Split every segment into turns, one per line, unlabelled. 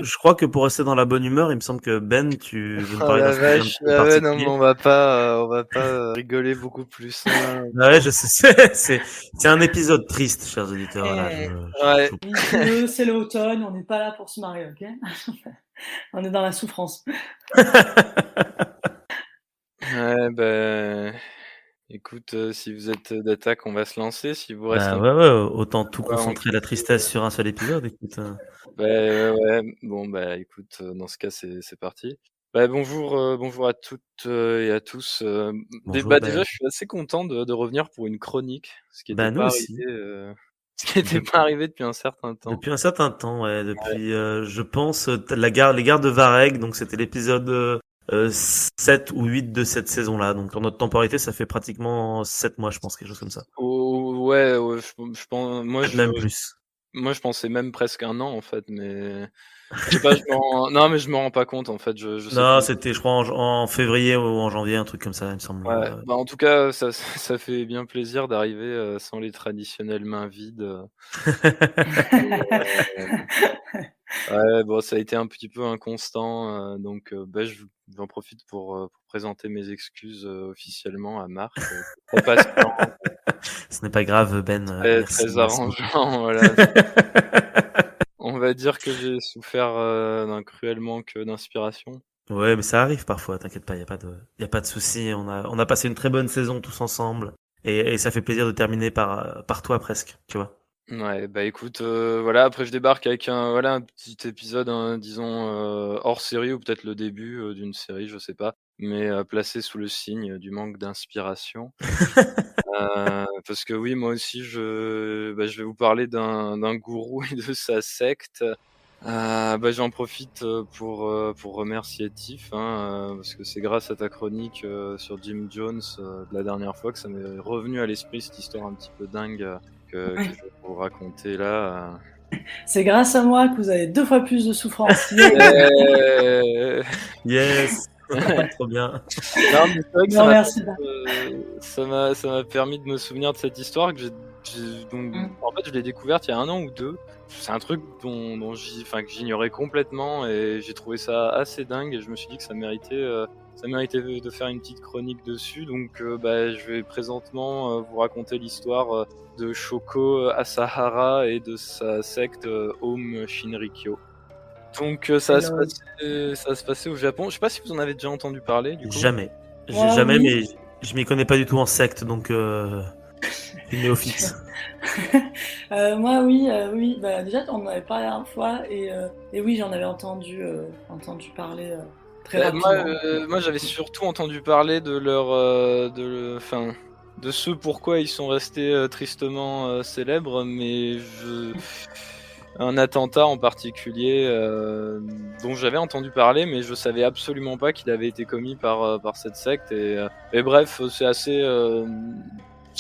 Je crois que pour rester dans la bonne humeur, il me semble que Ben, tu veux me
Oh
parler d'un
la
sujet un
vache,
petit peu
ah ouais, non, mais
particulier?
on va pas rigoler beaucoup plus, hein.
Ah ouais, je sais, c'est un épisode triste, chers auditeurs. Voilà,
Ouais.
je-
Il pleut, c'est l'automne, on n'est pas là pour se marier, ok? On est dans la souffrance.
Ouais, bah, écoute, si vous êtes d'attaque, on va se lancer. Si vous reste
Bah
un
ouais, ouais, autant tout
peu, on
concentrer la tristesse sur un seul épisode, écoute.
bah, ouais, ouais. Bon, bah, écoute, dans ce cas, c'est parti. Bah, bonjour à toutes, et à tous,
Bonjour
déjà,
Ben.
je suis assez content de revenir pour une chronique, ce qui était
Bah nous
pas
aussi.
arrivé, ce qui était
De-
pas arrivé depuis un certain temps.
Depuis un certain temps, ouais, depuis, je pense, les gardes de Vareg, donc c'était l'épisode 7 ou 8 de cette saison-là. Donc en notre temporalité, ça fait pratiquement 7 mois, je pense, quelque chose comme ça.
Oh ouais, ouais, je pense
Peut-être même plus.
moi, je pensais même presque 1 an, en fait, mais je sais pas, non, mais je me rends pas compte, en fait, je sais
Non,
plus.
c'était, je crois, en février ou en janvier, un truc comme ça, il me semble.
Ouais, bah, en tout cas, ça fait bien plaisir d'arriver, sans les traditionnelles mains vides, ouais, bon, ça a été un petit peu inconstant, donc bah, j'en profite pour présenter mes excuses, officiellement à Marc, très patient,
Ce n'est pas grave, Ben,
très
merci,
très
merci beaucoup.
arrangeant, voilà. On va dire que j'ai souffert, d'un cruel manque, d'inspiration.
Ouais, mais ça arrive parfois, t'inquiète pas, y a pas de souci. On a passé une très bonne saison tous ensemble. Et ça fait plaisir de terminer par toi presque, tu vois.
Ouais, bah, écoute, voilà, après je débarque avec un petit épisode, disons, hors série ou peut-être le début, d'une série, je sais pas, mais placé sous le signe du manque d'inspiration. Parce que oui, moi aussi je vais vous parler d'un gourou et de sa secte. Bah, j'en profite, pour remercier Tiff, hein, parce que c'est grâce à ta chronique, sur Jim Jones, de la dernière fois que ça m'est revenu à l'esprit cette histoire un petit peu dingue, que je vais vous raconter là,
C'est grâce à moi que vous avez 2 fois plus de souffrance. Yeah.
Yes, trop bien.
Non, mais c'est vrai que
Non, merci pas.
ça m'a permis de me souvenir de cette histoire que donc
Mmh.
en fait, je l'ai découverte il y a 1 an ou 2. C'est un truc que j'ignorais complètement et j'ai trouvé ça assez dingue et je me suis dit que ça méritait de faire une petite chronique dessus. Donc bah, je vais présentement, vous raconter l'histoire, de Shoko Asahara et de sa secte, Aum Shinrikyo. Donc
Lol.
ça va se passer au Japon. Je sais pas si vous en avez déjà entendu parler du coup?
Jamais.
Moi,
Jamais,
oui.
mais je m'y connais pas du tout en secte, donc je suis néophyte.
Moi, oui, oui. Bah, déjà, on en avait parlé la dernière fois et oui, j'en avais entendu parler très
Bah,
rapidement.
moi j'avais surtout entendu parler de leur, enfin, de ce pourquoi ils sont restés, tristement, célèbres, mais un attentat en particulier, dont j'avais entendu parler, mais je savais absolument pas qu'il avait été commis par cette secte et bref, c'est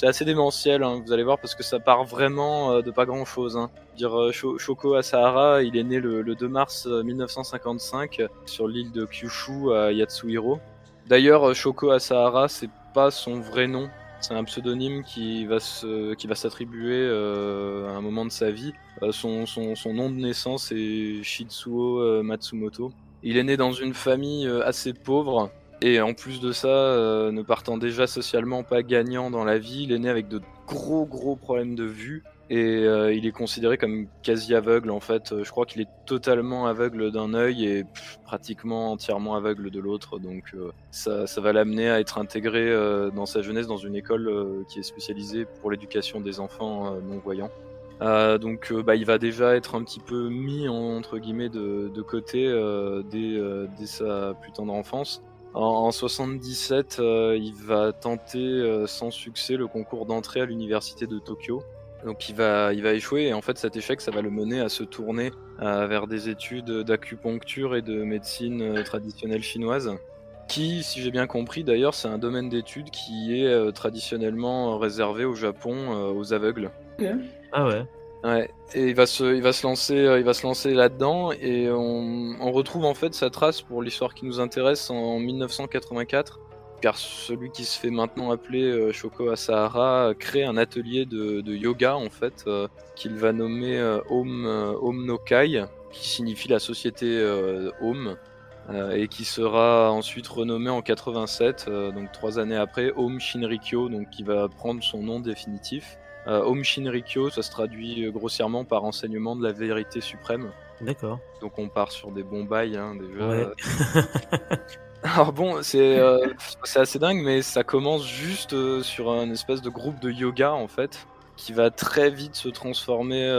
assez démentiel, hein, vous allez voir parce que ça part vraiment, de pas grand chose, hein. Dire, Shoko Asahara, il est né le 2 mars, 1955 sur l'île de Kyushu à Yatsuhiro. D'ailleurs, Shoko Asahara, c'est pas son vrai nom, c'est un pseudonyme qui va s'attribuer, à un moment de sa vie. Son nom de naissance est Shitsuo, Matsumoto. Il est né dans une famille, assez pauvre et en plus de ça, ne partant déjà socialement pas gagnant dans la vie, il est né avec de gros problèmes de vue et il est considéré comme quasi aveugle en fait, je crois qu'il est totalement aveugle d'un œil et pratiquement entièrement aveugle de l'autre donc ça va l'amener à être intégré, dans sa jeunesse dans une école, qui est spécialisée pour l'éducation des enfants, non-voyants. Donc bah, il va déjà être un petit peu mis entre guillemets de côté, dès sa plus tendre enfance. En 77, il va tenter, sans succès le concours d'entrée à l'université de Tokyo. Donc il va échouer et en fait cet échec, ça va le mener à se tourner, vers des études, d'acupuncture et de médecine, traditionnelle chinoise. Qui, si j'ai bien compris d'ailleurs, c'est un domaine d'études qui est, traditionnellement, réservé au Japon, aux aveugles.
Ok.
Ah ouais.
Ouais et il va se lancer là-dedans et on retrouve en fait sa trace pour l'histoire qui nous intéresse en 1984, car celui qui se fait maintenant appeler, Shoko Asahara crée un atelier de yoga en fait, qu'il va nommer, Om no Kai, qui signifie la société Home, et qui sera ensuite renommée en 87, donc 3 années après, Home Shinrikyo, donc qui va prendre son nom définitif. Home Shinrikyo, ça se traduit grossièrement par enseignement de la vérité suprême.
D'accord.
Donc on part sur des bons bails déjà.
Ouais.
Alors bon, c'est assez dingue, mais ça commence juste sur un espèce de groupe de yoga en fait, qui va très vite se transformer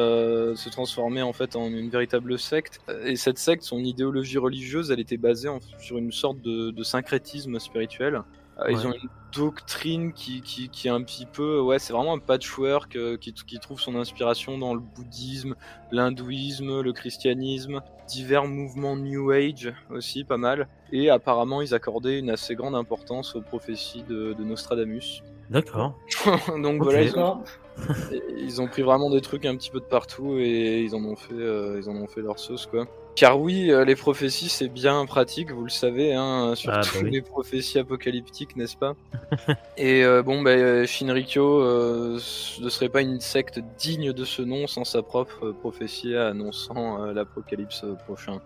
en fait en une véritable secte. Et cette secte, son idéologie religieuse, elle était basée sur une sorte de syncrétisme spirituel. Ils ont une doctrine qui est un petit peu, ouais, c'est vraiment un patchwork qui trouve son inspiration dans le bouddhisme, l'hindouisme, le christianisme, divers mouvements New Age aussi, pas mal. Et apparemment, ils accordaient une assez grande importance aux prophéties de Nostradamus.
D'accord.
Donc
Ok.
voilà,
D'accord.
ils ont pris vraiment des trucs un petit peu de partout et ils en ont fait leur sauce, quoi. Car oui, les prophéties, c'est bien pratique, vous le savez, hein,
Ah,
surtout
bah oui.
les prophéties apocalyptiques, n'est-ce pas? Et Shinrikyo ne serait pas une secte digne de ce nom sans sa propre prophétie annonçant l'apocalypse prochain.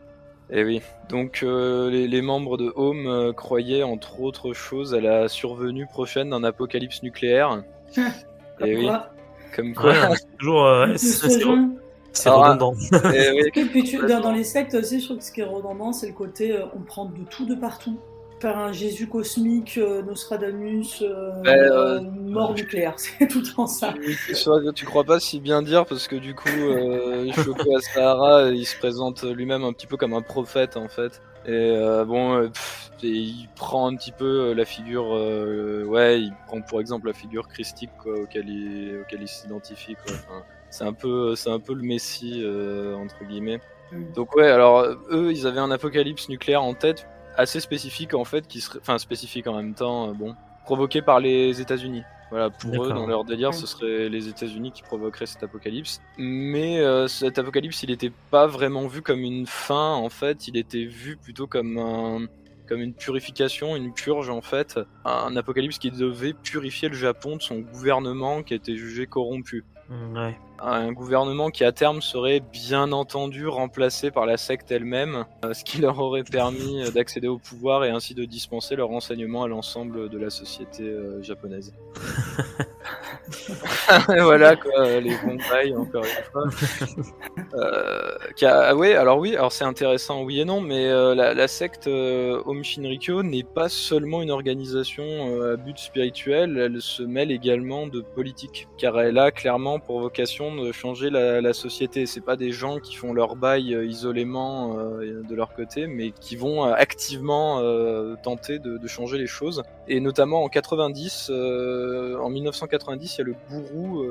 Et oui, donc les membres de Home croyaient entre autres choses à la survenue prochaine d'un apocalypse nucléaire.
Comme
Et oui,
quoi.
comme quoi.
Ouais, c'est toujours.
Le jeu.
C'est
Alors,
redondant.
Et oui,
Et puis dans les sectes aussi, je trouve que ce qui est redondant, c'est le côté on prend de tout de partout. Faire un Jésus cosmique, Nostradamus, mort nucléaire, c'est tout le temps ça.
tu crois pas si bien dire parce que du coup, Shoko Asahara, il se présente lui-même un petit peu comme un prophète en fait. Et il prend un petit peu la figure, il prend pour exemple la figure christique quoi, auquel il s'identifie quoi. Enfin, c'est un peu le Messie entre guillemets. Donc ouais, alors eux, ils avaient un apocalypse nucléaire en tête, assez spécifique en fait, spécifique en même temps, provoqué par les États-Unis. Voilà, pour eux,
D'accord.
dans leur délire,
Ouais.
ce serait les États-Unis qui provoqueraient cet apocalypse. Mais cet apocalypse, il n'était pas vraiment vu comme une fin, en fait, il était vu plutôt comme une purification, une purge en fait, un apocalypse qui devait purifier le Japon de son gouvernement qui était jugé corrompu.
Ouais.
Un gouvernement qui à terme serait bien entendu remplacé par la secte elle-même, ce qui leur aurait permis d'accéder au pouvoir et ainsi de dispenser leur enseignement à l'ensemble de la société japonaise. Et voilà quoi, les bons bails encore une fois. Alors c'est intéressant, oui et non, mais la secte Home Shinrikyo n'est pas seulement une organisation à but spirituel, elle se mêle également de politique, car elle a clairement pour vocation de changer la société. C'est pas des gens qui font leur bail isolément de leur côté, mais qui vont activement tenter de changer les choses. Et notamment en 1990, il y a le gourou,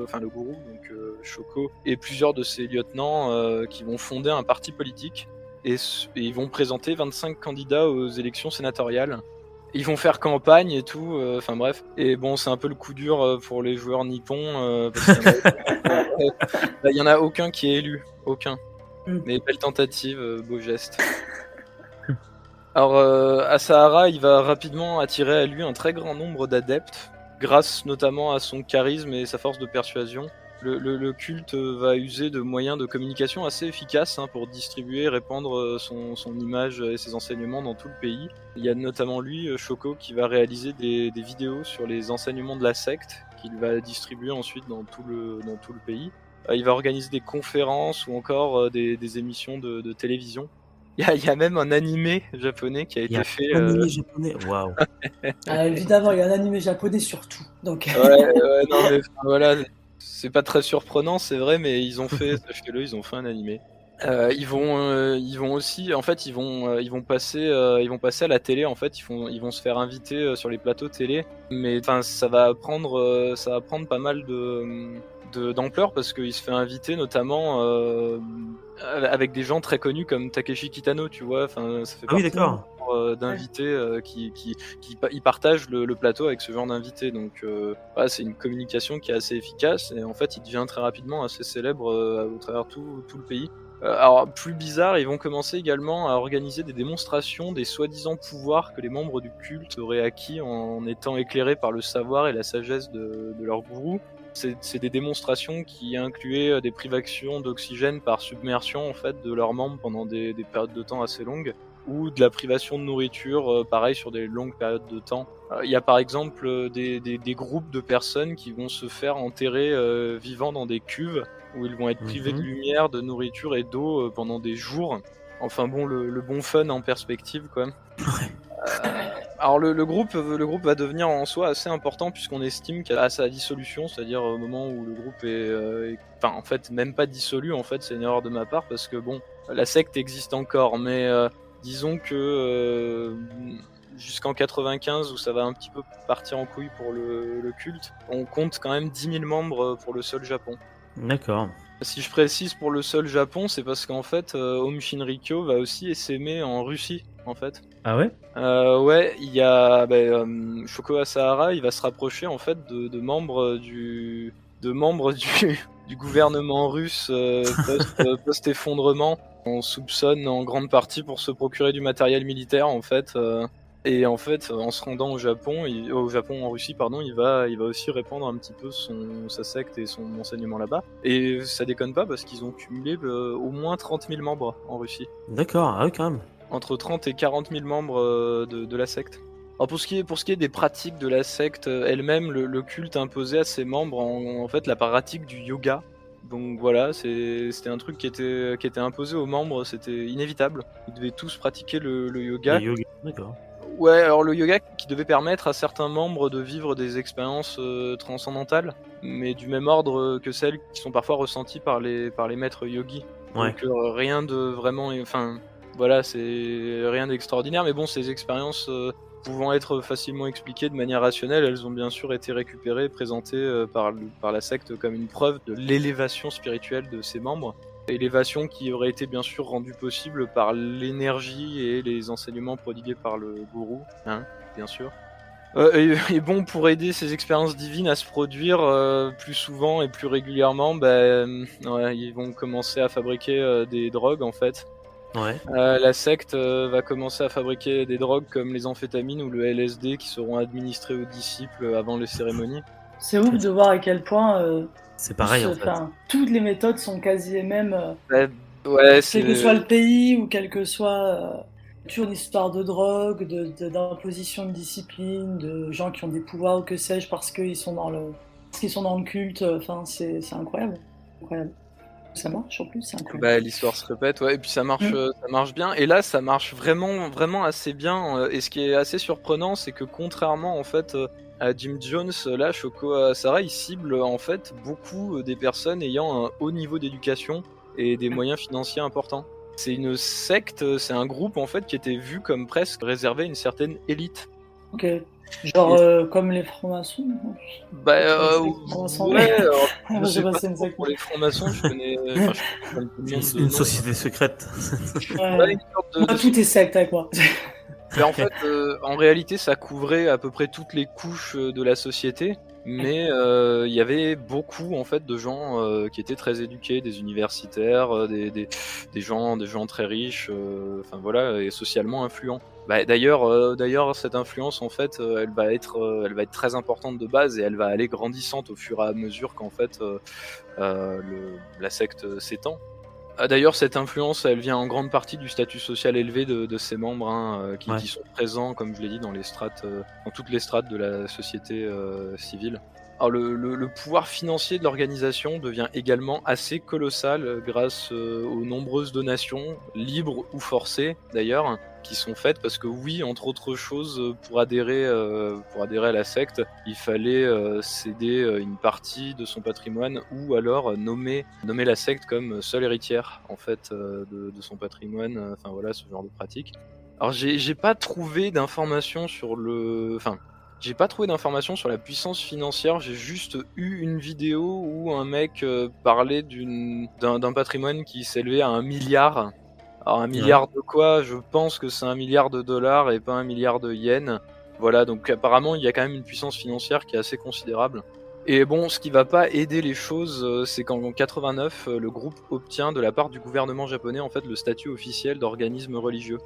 donc Shoko, et plusieurs de ses lieutenants qui vont fonder un parti politique et ils vont présenter 25 candidats aux élections sénatoriales. Ils vont faire campagne et tout, enfin bref. Et bon, c'est un peu le coup dur pour les joueurs nippons, parce qu'il y en a aucun qui est élu, aucun. Mais belle tentative, beau geste. Alors, Asahara, il va rapidement attirer à lui un très grand nombre d'adeptes, grâce notamment à son charisme et sa force de persuasion. Le culte va user de moyens de communication assez efficaces pour distribuer et répandre son image et ses enseignements dans tout le pays. Il y a notamment lui, Shoko, qui va réaliser des vidéos sur les enseignements de la secte, qu'il va distribuer ensuite dans tout le pays. Il va organiser des conférences ou encore des émissions de télévision. Il y a même un animé japonais qui a été fait.
Un animé japonais. Waouh.
Évidemment, il y a un animé japonais surtout. Donc...
non mais voilà, c'est pas très surprenant, c'est vrai, mais ils ont fait, sachez-le, ils ont fait un animé. Ils vont aussi, en fait, ils vont passer à la télé, en fait, ils vont se faire inviter sur les plateaux télé, mais enfin, ça va prendre pas mal d'ampleur parce qu'il se fait inviter notamment avec des gens très connus comme Takeshi Kitano, tu vois. Enfin, ça fait
Ah oui,
partie
d'accord.
d'invités qui partagent le plateau avec ce genre d'invités. Donc, c'est une communication qui est assez efficace et en fait, il devient très rapidement assez célèbre au travers tout le pays. Alors, plus bizarre, ils vont commencer également à organiser des démonstrations des soi-disant pouvoirs que les membres du culte auraient acquis en étant éclairés par le savoir et la sagesse de leur gourou. c'est des démonstrations qui incluaient des privations d'oxygène par submersion en fait de leurs membres pendant des périodes de temps assez longues, ou de la privation de nourriture, pareil sur des longues périodes de temps. Il y a par exemple des groupes de personnes qui vont se faire enterrer vivants dans des cuves, où ils vont être privés de lumière, de nourriture et d'eau pendant des jours. Enfin bon, le bon fun en perspective, quoi. Alors le groupe va devenir en soi assez important, puisqu'on estime qu'à sa dissolution, c'est-à-dire au moment où le groupe est enfin en fait même pas dissolu, en fait c'est une erreur de ma part, parce que bon, la secte existe encore, mais disons que jusqu'en 95, où ça va un petit peu partir en couille pour le culte, on compte quand même 10 000 membres pour le seul Japon.
D'accord.
Si je précise pour le seul Japon, c'est parce qu'en fait, Aum Shinrikyo va aussi essaimer en Russie, en fait.
Ah ouais?
Ouais, il y a Shoko Asahara, il va se rapprocher en fait de membres du gouvernement russe post-effondrement. On soupçonne en grande partie pour se procurer du matériel militaire, en fait. Et en fait, en se rendant en Russie, pardon, il va aussi répandre un petit peu sa secte et son enseignement là-bas. Et ça déconne pas, parce qu'ils ont cumulé au moins 30 000 membres en Russie.
D'accord, ah oui, quand même.
Entre 30 et 40 000 membres de la secte. Alors pour ce qui est des pratiques de la secte elle-même, le culte imposait à ses membres en fait la pratique du yoga. Donc voilà, c'était un truc qui était imposé aux membres, c'était inévitable. Ils devaient tous pratiquer le yoga.
Le yoga, d'accord.
Ouais, alors le yoga qui devait permettre à certains membres de vivre des expériences transcendantales, mais du même ordre que celles qui sont parfois ressenties par les maîtres yogis.
Ouais.
Donc rien de vraiment... Enfin, voilà, c'est rien d'extraordinaire, mais bon, ces expériences pouvant être facilement expliquées de manière rationnelle, elles ont bien sûr été récupérées, présentées par la secte comme une preuve de l'élévation spirituelle de ses membres. Élévation qui aurait été bien sûr rendue possible par l'énergie et les enseignements prodigués par le gourou, hein, bien sûr. Et bon, pour aider ces expériences divines à se produire plus souvent et plus régulièrement, ils vont commencer à fabriquer des drogues, en fait.
Ouais.
La secte va commencer à fabriquer des drogues comme les amphétamines ou le LSD, qui seront administrés aux disciples avant les cérémonies.
C'est ouf de voir à quel point
c'est pareil, en fait.
Toutes les méthodes sont quasi les mêmes.
Ouais,
quel que soit le pays ou quel que soit toujours une histoire de drogue, d'imposition de discipline, de gens qui ont des pouvoirs ou que sais-je parce qu'ils sont dans le culte. Enfin, c'est incroyable. Incroyable. Ça marche en plus, c'est incroyable.
L'histoire se répète, ouais, et puis ça marche bien. Et là, ça marche vraiment, vraiment assez bien. Et ce qui est assez surprenant, c'est que contrairement en fait à Jim Jones, là, Shoko Asahara, il cible en fait beaucoup des personnes ayant un haut niveau d'éducation et des moyens financiers importants. C'est une secte, c'est un groupe en fait qui était vu comme presque réservé à une certaine élite.
Ok. Genre comme les francs-maçons.
Ouais, je sais pas trop pour les francs-maçons, je connais
une société secrète.
Ouais. Tout est secte avec moi.
Mais en fait, en réalité, ça couvrait à peu près toutes les couches de la société, mais il y avait beaucoup en fait de gens qui étaient très éduqués, des universitaires, des gens très riches, enfin voilà, et socialement influents. D'ailleurs, cette influence en fait, elle va être très importante de base, et elle va aller grandissante au fur et à mesure qu'en fait la secte s'étend. D'ailleurs, cette influence, elle vient en grande partie du statut social élevé de ses membres, qui sont présents, comme je l'ai dit, dans toutes les strates de la société civile. Alors, le pouvoir financier de l'organisation devient également assez colossal grâce aux nombreuses donations, libres ou forcées d'ailleurs, qui sont faites, parce que oui, entre autres choses, pour adhérer à la secte, il fallait céder une partie de son patrimoine, ou alors nommer la secte comme seule héritière en fait de son patrimoine. Enfin voilà, ce genre de pratique. Alors j'ai pas trouvé d'informations sur la puissance financière, j'ai juste eu une vidéo où un mec parlait d'un patrimoine qui s'élevait à 1 milliard. Alors 1 milliard de quoi? Je pense que c'est 1 milliard de dollars et pas 1 milliard de yens. Voilà, donc apparemment il y a quand même une puissance financière qui est assez considérable. Et bon, ce qui va pas aider les choses, c'est qu'en 89, le groupe obtient de la part du gouvernement japonais en fait le statut officiel d'organisme religieux.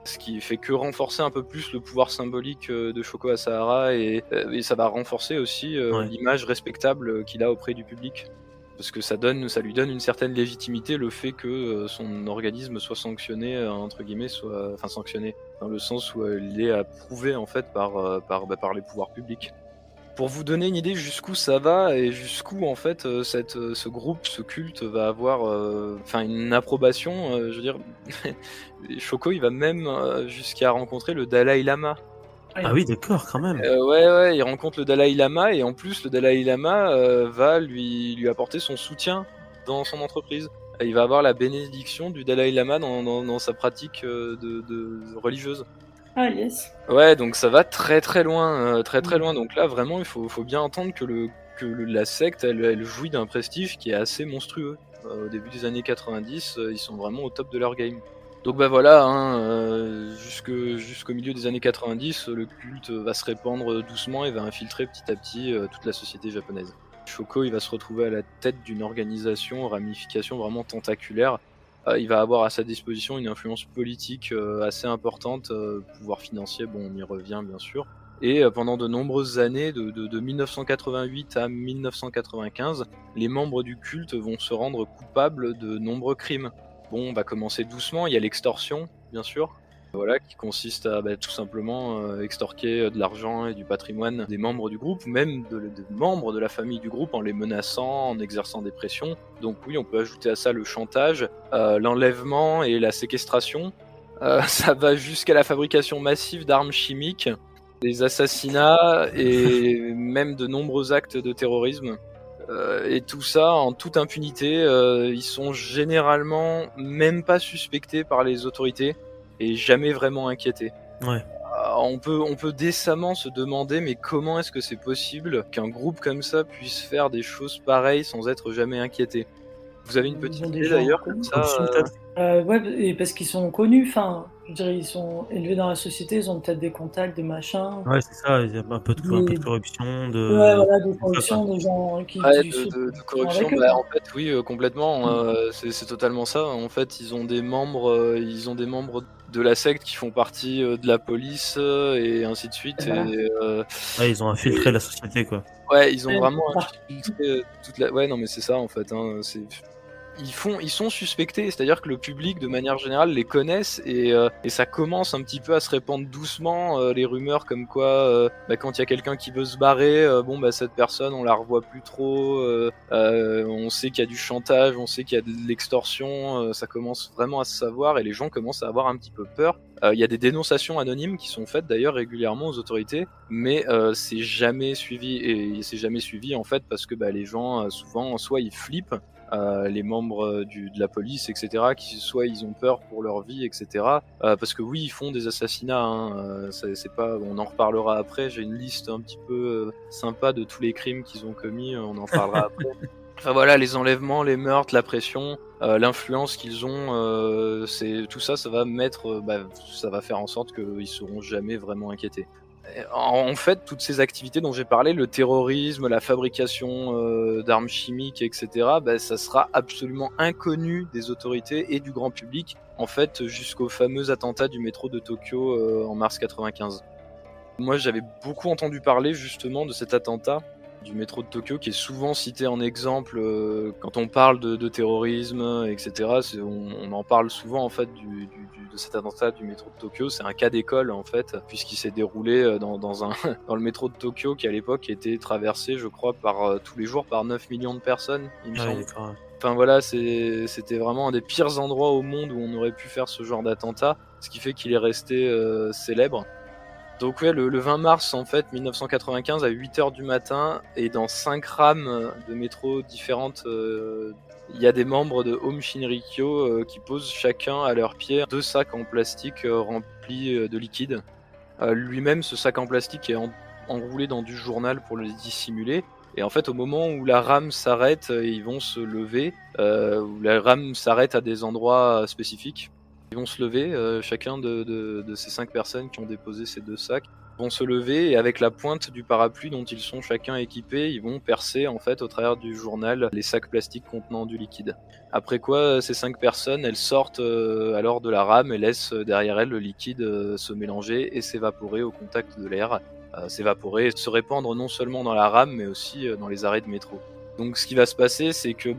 ce qui fait que renforcer un peu plus le pouvoir symbolique de Shoko Asahara, et ça va renforcer aussi l'image respectable qu'il a auprès du public. Parce que ça lui donne une certaine légitimité, le fait que son organisme soit sanctionné, entre guillemets, enfin sanctionné, dans le sens où il est approuvé en fait par les pouvoirs publics. Pour vous donner une idée jusqu'où ça va et jusqu'où en fait ce groupe, ce culte va avoir une approbation, je veux dire, Shoko il va même jusqu'à rencontrer le Dalai Lama.
Ah oui, d'accord, quand même.
Ouais, il rencontre le Dalai Lama, et en plus le Dalai Lama va lui apporter son soutien dans son entreprise. Et il va avoir la bénédiction du Dalai Lama dans sa pratique de religieuse.
Ah yes.
Ouais, donc ça va très très loin, très très loin. Donc là, vraiment, il faut bien entendre que la secte, elle jouit d'un prestige qui est assez monstrueux. Au début des années 90, ils sont vraiment au top de leur game. Donc bah voilà, jusqu'au milieu des années 90, le culte va se répandre doucement et va infiltrer petit à petit toute la société japonaise. Shoko, il va se retrouver à la tête d'une organisation, ramification vraiment tentaculaire. Il va avoir à sa disposition une influence politique assez importante, pouvoir financier, bon on y revient bien sûr. Et pendant de nombreuses années, de 1988 à 1995, les membres du culte vont se rendre coupables de nombreux crimes. Bon, on va commencer doucement, il y a l'extorsion, bien sûr. Voilà, qui consiste à tout simplement extorquer de l'argent et du patrimoine des membres du groupe, même de membres de la famille du groupe, en les menaçant, en exerçant des pressions. Donc oui, on peut ajouter à ça le chantage, l'enlèvement et la séquestration. Ça va jusqu'à la fabrication massive d'armes chimiques, des assassinats et même de nombreux actes de terrorisme. Et tout ça en toute impunité. Ils sont généralement même pas suspectés par les autorités et jamais vraiment inquiétés.
Ouais.
On peut décemment se demander, mais comment est-ce que c'est possible qu'un groupe comme ça puisse faire des choses pareilles sans être jamais inquiété? Vous avez une
Ils
petite
ont des
idée
gens
d'ailleurs
connus.
comme ça
Corruption, peut-être.
Ouais, et parce qu'ils sont connus, enfin, je dirais, ils sont élevés dans la société, ils ont peut-être des contacts, des machins.
Ouais, c'est ça, il y a un peu de corruption,
Ouais,
de
voilà, de
ça, quoi.
corruption, des gens qui
Ouais,
du
de
sud
de
qui
de
sont
corruption,
avec eux,
bah,
quoi.
en fait, oui, complètement, c'est totalement ça. En fait, ils ont des membres de la secte qui font partie, de la police, et ainsi de suite,
Voilà.
Ouais, ils ont infiltré la société, quoi.
ouais, ils ont
Ouais,
vraiment
partout.
infiltré, toute la ouais, non, mais c'est ça, en fait, ils sont suspectés, c'est-à-dire que le public, de manière générale, les connaissent, et ça commence un petit peu à se répandre doucement, les rumeurs comme quoi, quand il y a quelqu'un qui veut se barrer, cette personne, on la revoit plus trop, on sait qu'il y a du chantage, on sait qu'il y a de l'extorsion, ça commence vraiment à se savoir, et les gens commencent à avoir un petit peu peur. Il y a des dénonciations anonymes qui sont faites d'ailleurs régulièrement aux autorités, mais c'est jamais suivi, et c'est jamais suivi en fait parce que les gens, souvent, soit ils flippent, les membres de la police, etc., qui soit ils ont peur pour leur vie, etc. Parce que oui, ils font des assassinats, hein, c'est pas, on en reparlera après. J'ai une liste un petit peu sympa de tous les crimes qu'ils ont commis, on en parlera après. Enfin voilà, les enlèvements, les meurtres, la pression, l'influence qu'ils ont, c'est tout ça, ça va ça va faire en sorte qu'ils seront jamais vraiment inquiétés. En fait, toutes ces activités dont j'ai parlé, le terrorisme, la fabrication d'armes chimiques, etc., ça sera absolument inconnu des autorités et du grand public, en fait, jusqu'au fameux attentat du métro de Tokyo en mars 95. Moi, j'avais beaucoup entendu parler justement de cet attentat du métro de Tokyo, qui est souvent cité en exemple quand on parle de terrorisme, etc. On en parle souvent en fait de cet attentat du métro de Tokyo. C'est un cas d'école en fait, puisqu'il s'est déroulé dans dans le métro de Tokyo, qui à l'époque était traversé, je crois, tous les jours par 9 millions de personnes, il me
Ah oui,
semble.
d'accord, ouais.
Enfin voilà, c'était vraiment un des pires endroits au monde où on aurait pu faire ce genre d'attentat, ce qui fait qu'il est resté célèbre. Donc ouais, le 20 mars en fait 1995 à 8h du matin, et dans 5 rames de métro différentes, il y a des membres de Home Shinrikyo qui posent chacun à leurs pieds 2 sacs en plastique remplis de liquide. Lui-même, ce sac en plastique est enroulé dans du journal pour le dissimuler. Et en fait, au moment où la rame s'arrête, ils vont se lever, où la rame s'arrête à des endroits spécifiques. Ils vont se lever, chacun de ces 5 personnes qui ont déposé ces 2 sacs. vont se lever et avec la pointe du parapluie dont ils sont chacun équipés, ils vont percer en fait au travers du journal les sacs plastiques contenant du liquide. Après quoi, ces 5 personnes, elles sortent alors de la rame et laissent derrière elles le liquide se mélanger et s'évaporer au contact de l'air. S'évaporer et se répandre non seulement dans la rame mais aussi dans les arrêts de métro. Donc ce qui va se passer, c'est que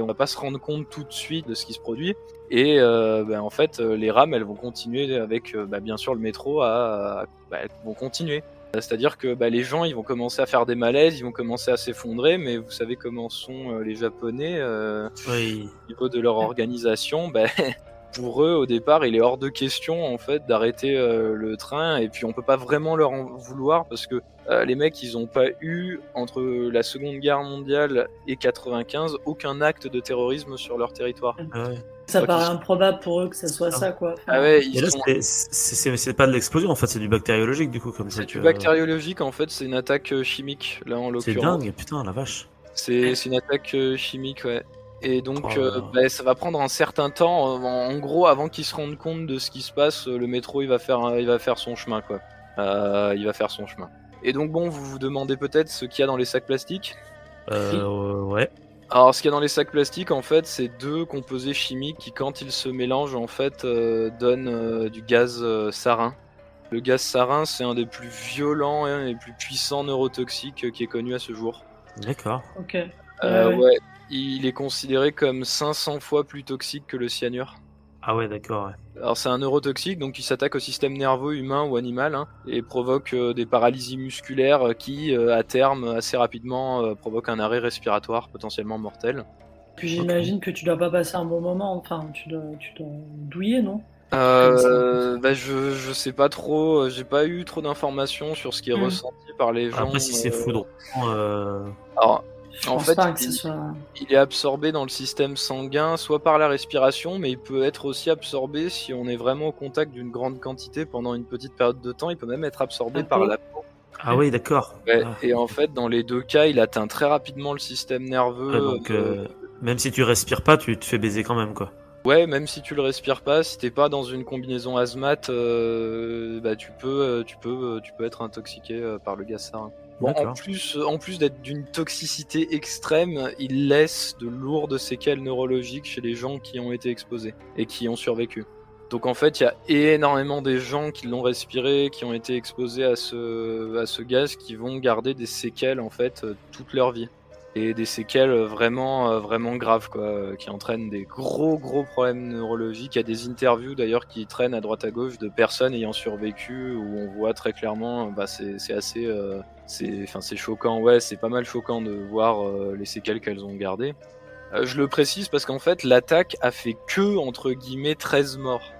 on va pas se rendre compte tout de suite de ce qui se produit. Et en fait, les rames, elles vont continuer avec bien sûr le métro elles vont continuer. C'est-à-dire que les gens, ils vont commencer à faire des malaises, ils vont commencer à s'effondrer, mais vous savez comment sont les Japonais
Oui.
au niveau de leur organisation. Pour eux, au départ, il est hors de question en fait d'arrêter le train, et puis on peut pas vraiment leur en vouloir parce que les mecs, ils ont pas eu entre la Seconde Guerre mondiale et 95 aucun acte de terrorisme sur leur territoire.
Ah ouais.
Ça
Ok.
paraît improbable pour eux que ça soit ça, quoi. Enfin,
Ah ouais,
Et là, c'est pas de l'explosion, en fait, c'est du bactériologique, du coup, comme ça.
c'est du bactériologique en fait, c'est une attaque chimique là en
C'est
l'occurrence.
dingue, putain, la vache.
C'est une attaque chimique, ouais. Et donc,
Oh là là.
ça va prendre un certain temps. En gros, avant qu'ils se rendent compte de ce qui se passe, le métro, il va faire son chemin, quoi. Il va faire son chemin. Et donc, bon, vous vous demandez peut-être ce qu'il y a dans les sacs plastiques.
Ouais.
Alors, ce qu'il y a dans les sacs plastiques, en fait, c'est 2 composés chimiques qui, quand ils se mélangent, en fait, donnent du gaz sarin. Le gaz sarin, c'est un des plus violents et plus puissants neurotoxiques qui est connu à ce jour.
D'accord.
ok.
Ouais, il est considéré comme 500 fois plus toxique que le cyanure.
Ah ouais, d'accord, ouais.
Alors c'est un neurotoxique, donc il s'attaque au système nerveux humain ou animal et provoque des paralysies musculaires qui, à terme, assez rapidement, provoquent un arrêt respiratoire potentiellement mortel.
Puis j'imagine que tu dois pas passer un bon moment, enfin, tu dois douiller, non?
Je sais pas trop, j'ai pas eu trop d'informations sur ce qui est ressenti par les gens.
Après, si c'est foudroyant,
Alors,
Je
en
pense
fait,
pas que ce soit...
il est absorbé dans le système sanguin, soit par la respiration, mais il peut être aussi absorbé si on est vraiment au contact d'une grande quantité pendant une petite période de temps. Il peut même être absorbé
La
par
peau.
la peau.
Ah oui, d'accord.
Ouais,
Ah.
et en fait, dans les 2 cas, il atteint très rapidement le système nerveux.
Ouais, donc, même si tu respires pas, tu te fais baiser quand même, quoi.
Ouais, même si tu le respires pas, si t'es pas dans une combinaison hazmat, tu peux être intoxiqué par le gaz sarin. Bon,
D'accord.
en plus d'être d'une toxicité extrême, il laisse de lourdes séquelles neurologiques chez les gens qui ont été exposés et qui ont survécu. Donc en fait, il y a énormément des gens qui l'ont respiré, qui ont été exposés à ce gaz, qui vont garder des séquelles en fait toute leur vie. Et des séquelles vraiment graves, quoi, qui entraînent des gros problèmes neurologiques. Il y a des interviews d'ailleurs qui traînent à droite à gauche de personnes ayant survécu où on voit très clairement, c'est assez, c'est choquant, ouais, c'est pas mal choquant de voir les séquelles qu'elles ont gardées. Je le précise parce qu'en fait, l'attaque a fait que, entre guillemets, 13 morts.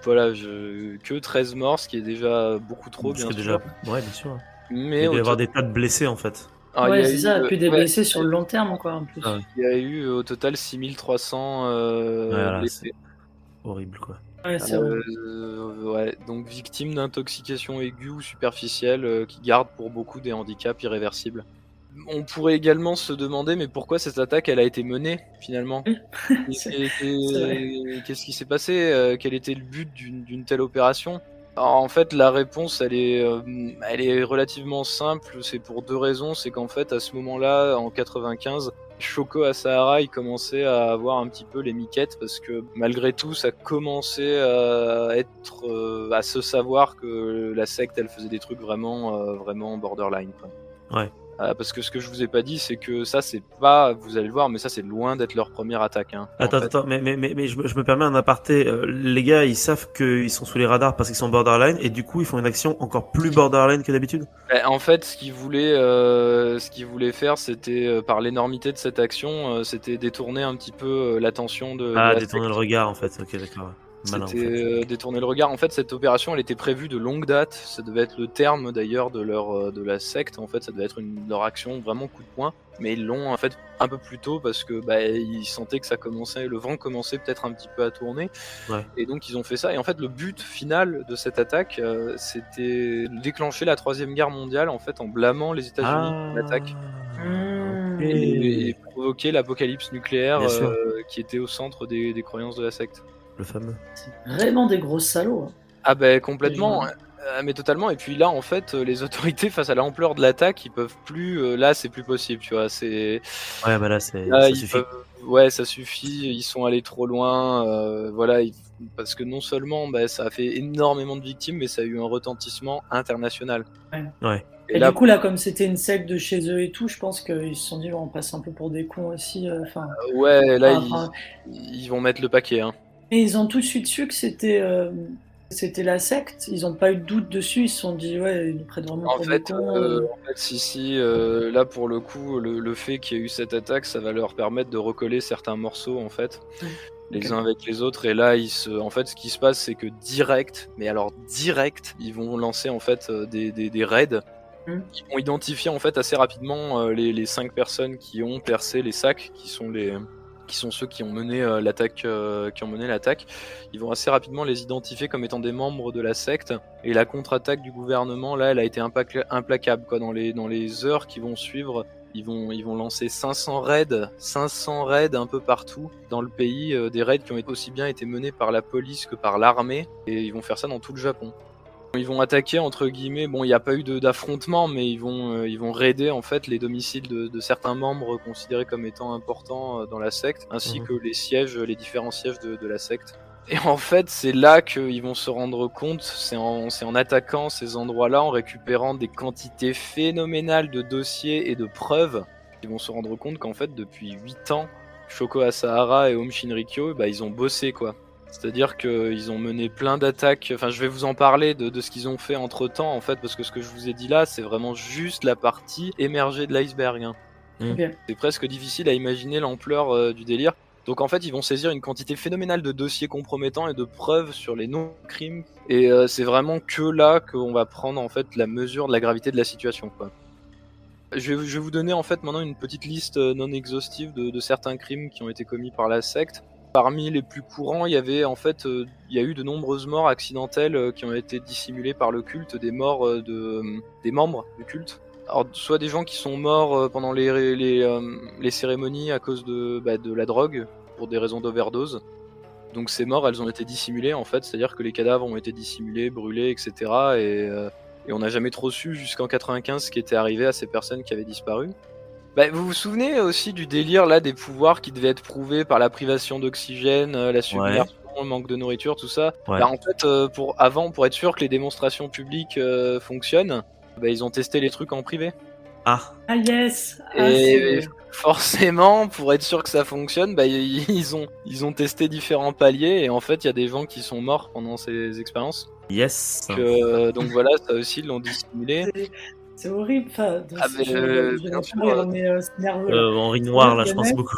Voilà, que 13 morts, ce qui est déjà beaucoup trop, bien sûr.
Déjà... Ouais, bien sûr.
Mais
Il doit y avoir des tas de blessés, en fait.
Alors,
ouais,
il y a
c'est ça,
eu,
et puis des blessés sur le long terme, quoi, en plus.
Ah ouais.
il y a eu au total 6300
Voilà,
blessés.
Horrible, quoi.
Ouais, c'est vrai.
Ouais, donc victimes d'intoxication aiguë ou superficielle qui gardent pour beaucoup des handicaps irréversibles. On pourrait également se demander, mais pourquoi cette attaque elle a été menée finalement? Qu'est-ce qui s'est passé? Quel était le but d'une telle opération? Alors, en fait, la réponse elle est relativement simple. C'est pour 2 raisons. C'est qu'en fait, à ce moment-là, en 95, Shoko Asahara il commençait à avoir un petit peu les miquettes parce que malgré tout, ça commençait à se savoir que la secte elle faisait des trucs vraiment borderline, quoi.
Ouais.
Parce que ce que je vous ai pas dit, c'est que ça, c'est pas, vous allez le voir, mais ça, c'est loin d'être leur première attaque. Hein,
Attends, mais je me permets un aparté. Les gars, ils savent qu'ils sont sous les radars parce qu'ils sont borderline, et du coup, ils font une action encore plus borderline que d'habitude.
En fait, ce qu'ils voulaient faire, c'était, par l'énormité de cette action, c'était détourner un petit peu l'attention de la
Détourner le regard, en fait. Ok, d'accord. Malin, en
C'était
fait.
détourner le regard. En fait, cette opération, elle était prévue de longue date. Ça devait être le terme d'ailleurs de la secte. En fait, ça devait être leur action vraiment coup de poing. Mais ils l'ont en fait un peu plus tôt parce que ils sentaient que le vent commençait peut-être un petit peu à tourner.
Ouais.
Et donc ils ont fait ça. Et en fait, le but final de cette attaque, c'était déclencher la 3e guerre mondiale en fait en blâmant les États-Unis de l'attaque et provoquer l'apocalypse nucléaire
Bien sûr.
qui était au centre des croyances de la secte.
Le fameux.
C'est vraiment des gros salauds. Hein.
Ah complètement. Mais totalement. Et puis là, en fait, les autorités face à l'ampleur de l'attaque, ils peuvent plus. Là, c'est plus possible, tu vois.
Ouais, bah là,
Là,
ça suffit.
ouais, ça suffit. Ils sont allés trop loin. Voilà, parce que non seulement, ça a fait énormément de victimes, mais ça a eu un retentissement international.
Ouais.
Et du coup, là, comme c'était une secte de chez eux et tout, je pense qu'ils se sont dit, on passe un peu pour des cons aussi.
Ouais, là,
Ah,
ils vont mettre le paquet. Hein.
Et ils ont tout de suite su que c'était la secte. Ils n'ont pas eu de doute dessus. Ils se sont dit, ouais, ils nous prennent vraiment pour des cons.
Si, là pour le coup, le fait qu'il y ait eu cette attaque, ça va leur permettre de recoller certains morceaux en fait, les uns avec les autres. Et là, en fait, ce qui se passe, c'est que direct, ils vont lancer en fait des raids. Ils vont identifier en fait assez rapidement les 5 personnes qui ont percé les sacs, qui sont ceux qui ont mené l'attaque. Ils vont assez rapidement les identifier comme étant des membres de la secte. Et la contre-attaque du gouvernement, là, elle a été implacable. Quoi. Dans les heures qui vont suivre, ils vont lancer 500 raids un peu partout dans le pays, des raids qui ont aussi bien été menés par la police que par l'armée. Et ils vont faire ça dans tout le Japon. Ils vont attaquer entre guillemets. Bon, il n'y a pas eu d'affrontement, mais ils vont raider en fait les domiciles de certains membres considérés comme étant importants dans la secte, ainsi que les différents sièges de la secte. Et en fait, c'est là qu'ils vont se rendre compte. C'est en attaquant ces endroits-là, en récupérant des quantités phénoménales de dossiers et de preuves, qu'ils vont se rendre compte qu'en fait, depuis 8 ans, Shoko Asahara et Aum Shinrikyo, ils ont bossé quoi. C'est-à-dire qu'ils ont mené plein d'attaques. Enfin, je vais vous en parler de ce qu'ils ont fait entre-temps, en fait, parce que ce que je vous ai dit là, c'est vraiment juste la partie émergée de l'iceberg. Hein.
Okay.
C'est presque difficile à imaginer l'ampleur du délire. Donc en fait, ils vont saisir une quantité phénoménale de dossiers compromettants et de preuves sur les non-crimes. Et c'est vraiment que là qu'on va prendre en fait la mesure de la gravité de la situation, quoi. Je vais vous donner en fait maintenant une petite liste non exhaustive de certains crimes qui ont été commis par la secte. Parmi les plus courants, il y avait en fait, il y a eu de nombreuses morts accidentelles qui ont été dissimulées par le culte, des morts des membres du culte. Alors soit des gens qui sont morts pendant les cérémonies à cause de la drogue pour des raisons d'overdose. Donc ces morts, elles ont été dissimulées en fait, c'est-à-dire que les cadavres ont été dissimulés, brûlés, etc. Et on n'a jamais trop su jusqu'en 95 ce qui était arrivé à ces personnes qui avaient disparu. Vous vous souvenez aussi du délire là des pouvoirs qui devaient être prouvés par la privation d'oxygène, la submersion, le manque de nourriture, tout ça.
Ouais.
En fait, pour être sûr que les démonstrations publiques fonctionnent, ils ont testé les trucs en privé.
Ah yes.
Et forcément, pour être sûr que ça fonctionne, ils ont testé différents paliers et en fait, il y a des gens qui sont morts pendant ces expériences.
Yes.
Donc voilà, ça aussi ils l'ont dissimulé.
C'est horrible,
bien sûr.
On est nerveux.
En riz noir, là, je pense beaucoup.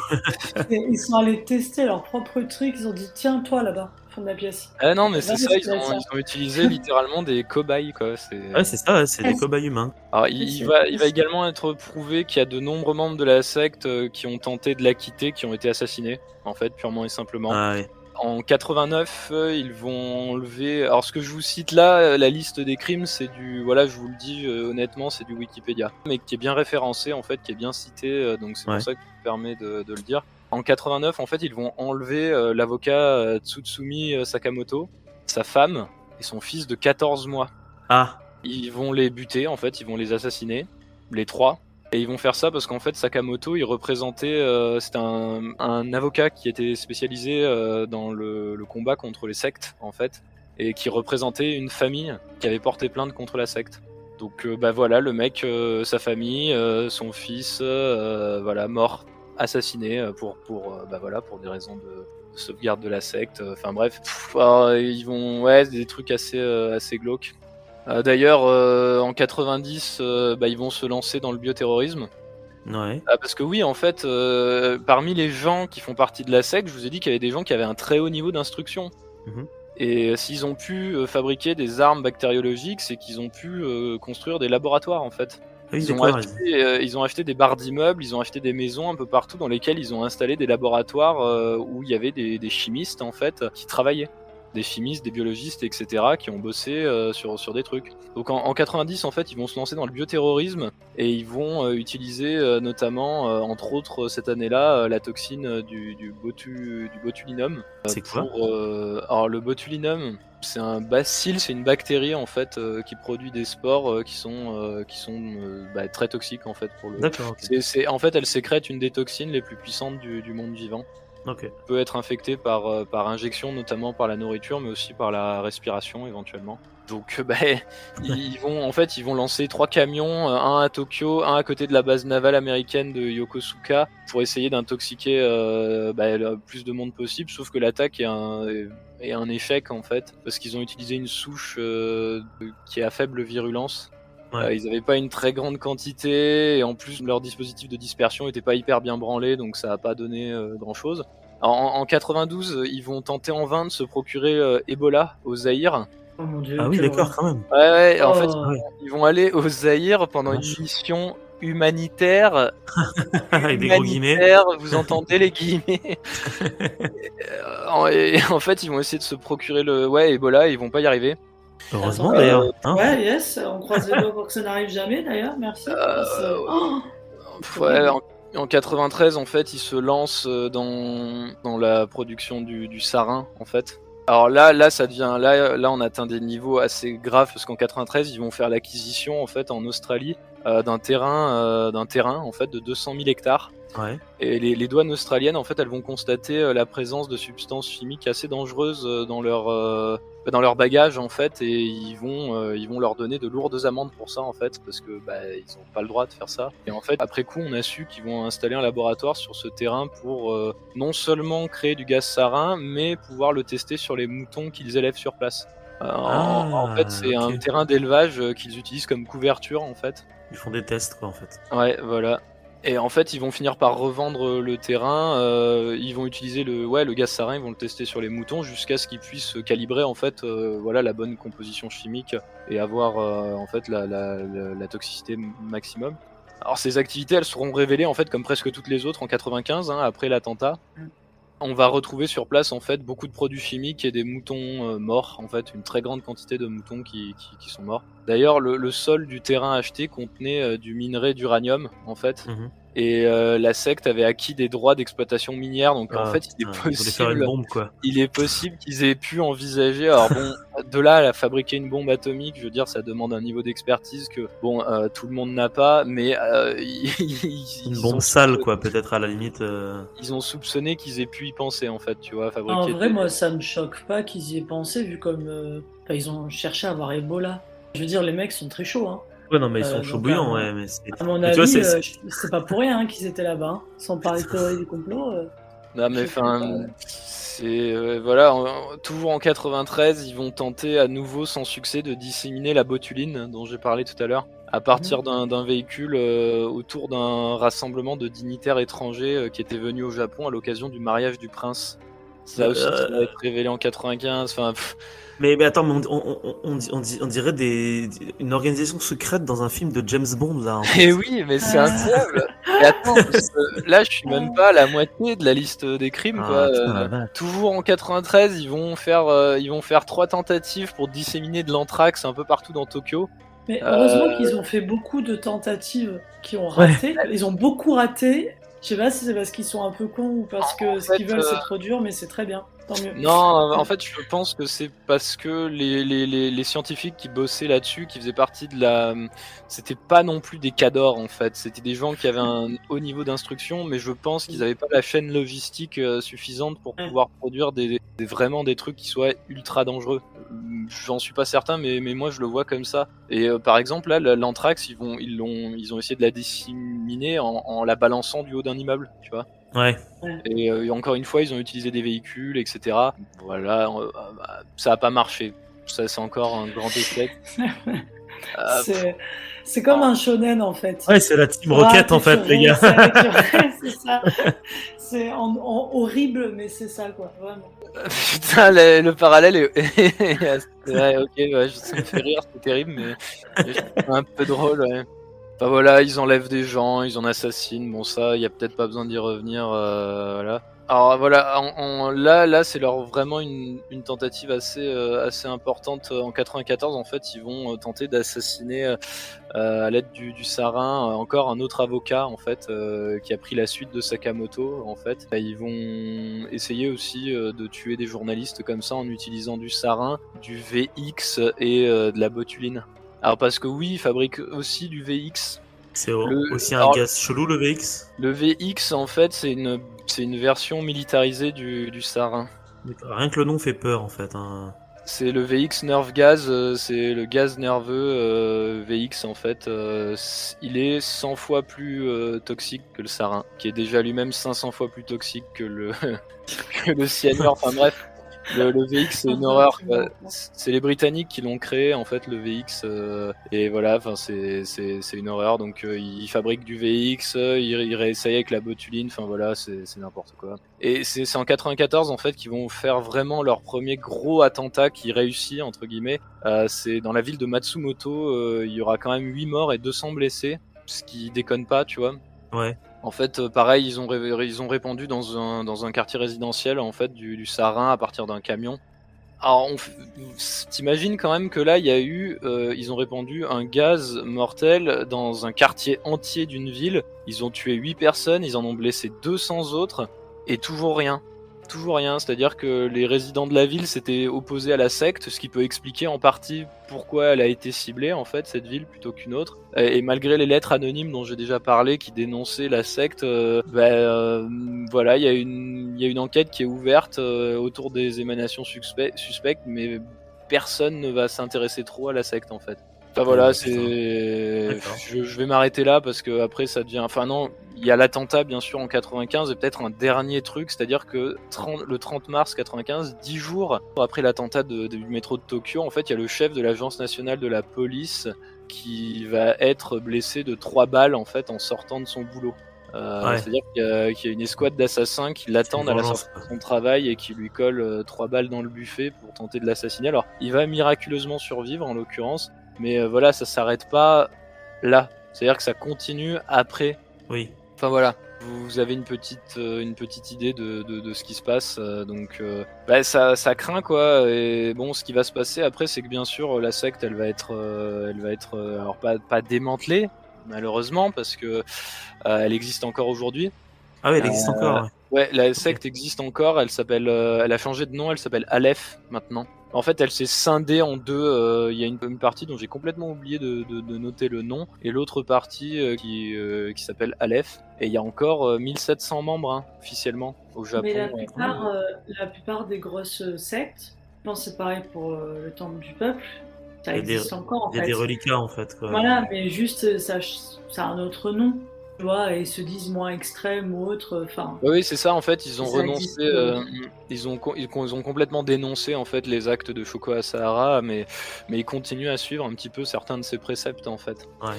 Ils sont allés tester leur propre truc, ils ont dit tiens, toi là-bas, au fond de la pièce.
Ah non, mais c'est ça, ils ont utilisé littéralement des cobayes, quoi.
Ouais, c'est ça, c'est des cobayes humains.
Alors, il va également être prouvé qu'il y a de nombreux membres de la secte qui ont tenté de la quitter, qui ont été assassinés, en fait, purement et simplement.
Ah ouais.
En 89, ils vont enlever. Alors, ce que je vous cite là, la liste des crimes, c'est voilà, je vous le dis honnêtement, c'est du Wikipédia, mais qui est bien référencé, en fait, qui est bien cité, donc c'est pour ça que je me permets de le dire. En 89, en fait, ils vont enlever l'avocat Tsutsumi Sakamoto, sa femme et son fils de 14 mois.
Ah.
Ils vont les buter, en fait, ils vont les assassiner, les 3. Et ils vont faire ça parce qu'en fait Sakamoto il représentait, c'était un avocat qui était spécialisé dans le combat contre les sectes en fait, et qui représentait une famille qui avait porté plainte contre la secte. Donc voilà, le mec, sa famille, son fils, voilà, mort, assassiné pour des raisons de sauvegarde de la secte. Enfin bref, ils vont des trucs assez glauques. D'ailleurs, en 90, ils vont se lancer dans le bioterrorisme.
Ouais.
Parce que oui, en fait, parmi les gens qui font partie de la secte, je vous ai dit qu'il y avait des gens qui avaient un très haut niveau d'instruction. Et s'ils ont pu fabriquer des armes bactériologiques, c'est qu'ils ont pu construire des laboratoires, en fait. Ils ont acheté des barres d'immeubles, ils ont acheté des maisons un peu partout dans lesquelles ils ont installé des laboratoires où il y avait des chimistes, en fait, qui travaillaient. Des chimistes, des biologistes, etc. qui ont bossé sur des trucs. Donc en 90, en fait, ils vont se lancer dans le bioterrorisme et ils vont utiliser notamment, entre autres cette année-là, la toxine du botulinum.
C'est quoi
alors le botulinum, c'est un bacille, c'est une bactérie en fait qui produit des spores qui sont très toxiques en fait pour le.
D'accord, ok.
En fait, elle sécrète une des toxines les plus puissantes du monde vivant.
Ok.
Peut être infecté par injection, notamment par la nourriture, mais aussi par la respiration éventuellement. Donc ils vont lancer 3 camions, un à Tokyo, un à côté de la base navale américaine de Yokosuka, pour essayer d'intoxiquer le plus de monde possible, sauf que l'attaque est un échec en fait, parce qu'ils ont utilisé une souche qui est à faible virulence.
Ouais.
Ils n'avaient pas une très grande quantité, et en plus leur dispositif de dispersion était pas hyper bien branlé, donc ça n'a pas donné grand chose. En 92, ils vont tenter en vain de se procurer Ebola au Zaïre.
Oh mon dieu.
Ah oui,
quelle
d'accord,
horreur.
quand même.
Ouais, en fait,
Oh.
Ouais.
ils vont aller au Zaïre pendant une
Vache.
mission humanitaire.
Avec des gros guillemets.
Humanitaire, vous entendez les guillemets. Et en fait, ils vont essayer de se procurer Ebola, ils vont pas y arriver.
Heureusement
Attends,
d'ailleurs. Hein.
Ouais, yes, on croise les doigts pour que ça n'arrive jamais d'ailleurs, merci. Oh,
Ouais, en 93, en fait, ils se lancent dans la production du sarin, en fait. Alors là, ça devient là, on atteint des niveaux assez graves parce qu'en 93, ils vont faire l'acquisition en fait en Australie d'un terrain en fait de 200 000 hectares.
Ouais.
Et les douanes australiennes, en fait, elles vont constater la présence de substances chimiques assez dangereuses dans leur bagage, en fait, et ils vont leur donner de lourdes amendes pour ça, en fait, parce que ils n'ont pas le droit de faire ça. Et en fait, après coup, on a su qu'ils vont installer un laboratoire sur ce terrain pour non seulement créer du gaz sarin, mais pouvoir le tester sur les moutons qu'ils élèvent sur place. En fait, c'est un
ok.
terrain d'élevage qu'ils utilisent comme couverture, en fait.
Ils font des tests, quoi, en fait.
Ouais, voilà. Et en fait, ils vont finir par revendre le terrain. Ils vont utiliser le gaz sarin, ils vont le tester sur les moutons jusqu'à ce qu'ils puissent calibrer en fait, la bonne composition chimique et avoir en fait la toxicité maximum. Alors ces activités, elles seront révélées en fait comme presque toutes les autres en 95, après l'attentat. On va retrouver sur place en fait beaucoup de produits chimiques et des moutons morts, en fait, une très grande quantité de moutons qui sont morts. D'ailleurs, le sol du terrain acheté contenait du minerai d'uranium, en fait.
Mhm.
Et la secte avait acquis des droits d'exploitation minière, donc en fait,
Putain, ils voulaient faire une bombe, quoi.
il est possible qu'ils aient pu envisager. Alors bon, de là à fabriquer une bombe atomique, je veux dire, ça demande un niveau d'expertise que tout le monde n'a pas, mais
Une bombe sale, quoi, peut-être à la limite.
ils ont soupçonné qu'ils aient pu y penser, en fait, tu vois,
en
fabriquer.
vrai, moi, ça me choque pas qu'ils y aient pensé, vu comme ils ont cherché à avoir Ebola. Je veux dire, les mecs sont très chauds, hein.
Ouais, non, mais ils sont
donc,
chauds bouillants, ouais. Mais c'est...
À mon
mais
avis,
tu vois,
c'est pas pour rien qu'ils étaient là-bas, hein. Sans parler de théorie du complot.
Non mais
je sais
enfin,
pas.
c'est toujours en 93, ils vont tenter à nouveau sans succès de disséminer la botuline dont j'ai parlé tout à l'heure à partir d'un véhicule autour d'un rassemblement de dignitaires étrangers qui étaient venus au Japon à l'occasion du mariage du prince. Ça aussi, ça va être révélé en 95. Enfin,
Mais attends, mais on dirait une organisation secrète dans un film de James Bond, là. En fait.
et oui, mais c'est incroyable. Et attends, parce que là, je suis même pas à la moitié de la liste des crimes, quoi.
Putain, la vache.
Toujours en 93, ils vont faire 3 tentatives pour disséminer de l'anthrax un peu partout dans Tokyo.
Mais heureusement qu'ils ont fait beaucoup de tentatives qui ont raté. Ouais. Ils ont beaucoup raté. Je sais pas si c'est parce qu'ils sont un peu cons ou parce que ce qu'ils veulent c'est trop dur, mais c'est très bien. Tant mieux.
Non, en fait, je pense que c'est parce que les scientifiques qui bossaient là-dessus, qui faisaient partie de c'était pas non plus des cadors, en fait. C'était des gens qui avaient un haut niveau d'instruction, mais je pense qu'ils avaient pas la chaîne logistique suffisante pour pouvoir produire vraiment des trucs qui soient ultra dangereux. J'en suis pas certain, mais moi je le vois comme ça. Et par exemple, là, l'anthrax, ils ont essayé de la disséminer en la balançant du haut d'un immeuble, tu vois.
Ouais.
Et encore une fois, ils ont utilisé des véhicules, etc. Voilà, ça a pas marché. Ça, c'est encore un grand échec.
C'est comme un shonen en fait.
Ouais, c'est la Team Rocket en fait, les gars.
C'est ça. C'est horrible, mais c'est ça quoi, vraiment.
Putain, le parallèle est... ouais, ok, ouais, ça me fait rire, c'est terrible, mais c'est un peu drôle, ouais. Enfin voilà, ils enlèvent des gens, ils en assassinent, bon ça, il y a peut-être pas besoin d'y revenir, voilà. Alors voilà, là c'est vraiment une tentative assez importante. En 94, en fait, ils vont tenter d'assassiner à l'aide du sarin encore un autre avocat, en fait, qui a pris la suite de Sakamoto, en fait. Ils vont essayer aussi de tuer des journalistes comme ça en utilisant du sarin, du VX et de la botuline. Alors parce que oui, ils fabriquent aussi du VX.
C'est aussi un gaz chelou, le VX.
Le VX, en fait, c'est une version militarisée du sarin.
Rien que le nom fait peur, en fait. Hein.
C'est le VX Nerve Gas, c'est le gaz nerveux VX, en fait. Il est 100 fois plus toxique que le sarin, qui est déjà lui-même 500 fois plus toxique que que le cyanure. Enfin bref. Le VX, c'est une horreur. C'est les Britanniques qui l'ont créé, en fait, le VX. Et voilà, enfin, c'est une horreur. Donc, ils fabriquent du VX, ils réessayent avec la botuline. Enfin, voilà, c'est n'importe quoi. Et c'est en 94, en fait, qu'ils vont faire vraiment leur premier gros attentat qui réussit, entre guillemets. C'est dans la ville de Matsumoto. Il y aura quand même 8 morts et 200 blessés. Ce qui déconne pas, tu vois.
Ouais.
En fait, pareil, ils ont répandu dans un quartier résidentiel, en fait, du sarin à partir d'un camion. Alors, t'imagines quand même que là, ils ont répandu un gaz mortel dans un quartier entier d'une ville. Ils ont tué 8 personnes, ils en ont blessé 200 autres, et toujours rien. Toujours rien, c'est-à-dire que les résidents de la ville s'étaient opposés à la secte, ce qui peut expliquer en partie pourquoi elle a été ciblée, en fait, cette ville, plutôt qu'une autre. Et malgré les lettres anonymes dont j'ai déjà parlé, qui dénonçaient la secte, voilà, il y a une enquête qui est ouverte autour des émanations suspectes, mais personne ne va s'intéresser trop à la secte, en fait. Enfin voilà, je vais m'arrêter là parce que après ça devient. Enfin non, il y a l'attentat bien sûr en 95 et peut-être un dernier truc, c'est-à-dire que le 30 mars 95, 10 jours après l'attentat du métro de Tokyo, en fait, il y a le chef de l'agence nationale de la police qui va être blessé de 3 balles en fait en sortant de son boulot. C'est-à-dire qu'il y a une escouade d'assassins qui l'attendent à la sortie de son travail et qui lui collent 3 balles dans le buffet pour tenter de l'assassiner. Alors, il va miraculeusement survivre en l'occurrence. Mais voilà, ça s'arrête pas là. C'est-à-dire que ça continue après.
Oui.
Enfin voilà, vous avez une petite idée de ce qui se passe. Donc ça craint quoi. Et bon, ce qui va se passer après, c'est que bien sûr la secte, elle va être alors pas démantelée malheureusement parce que elle existe encore aujourd'hui.
Ah oui, elle existe encore.
Ouais, la secte existe encore. Elle a changé de nom. Elle s'appelle Aleph maintenant. En fait, elle s'est scindée en deux. Il y a une partie dont j'ai complètement oublié de noter le nom, et l'autre partie qui s'appelle Aleph. Et il y a encore 1700 membres officiellement au Japon.
Mais la plupart des grosses sectes, je pense que c'est pareil pour le Temple du Peuple, ça existe encore en fait.
Il y a des reliquats en fait. Quoi.
Voilà, mais juste ça a un autre nom. Tu vois, et ils se disent moins extrêmes ou autres. Enfin.
Oui, c'est ça. En fait, ils ont renoncé. Ils ont complètement dénoncé en fait les actes de Shoko Asahara, mais ils continuent à suivre un petit peu certains de ses préceptes en fait.
Ouais.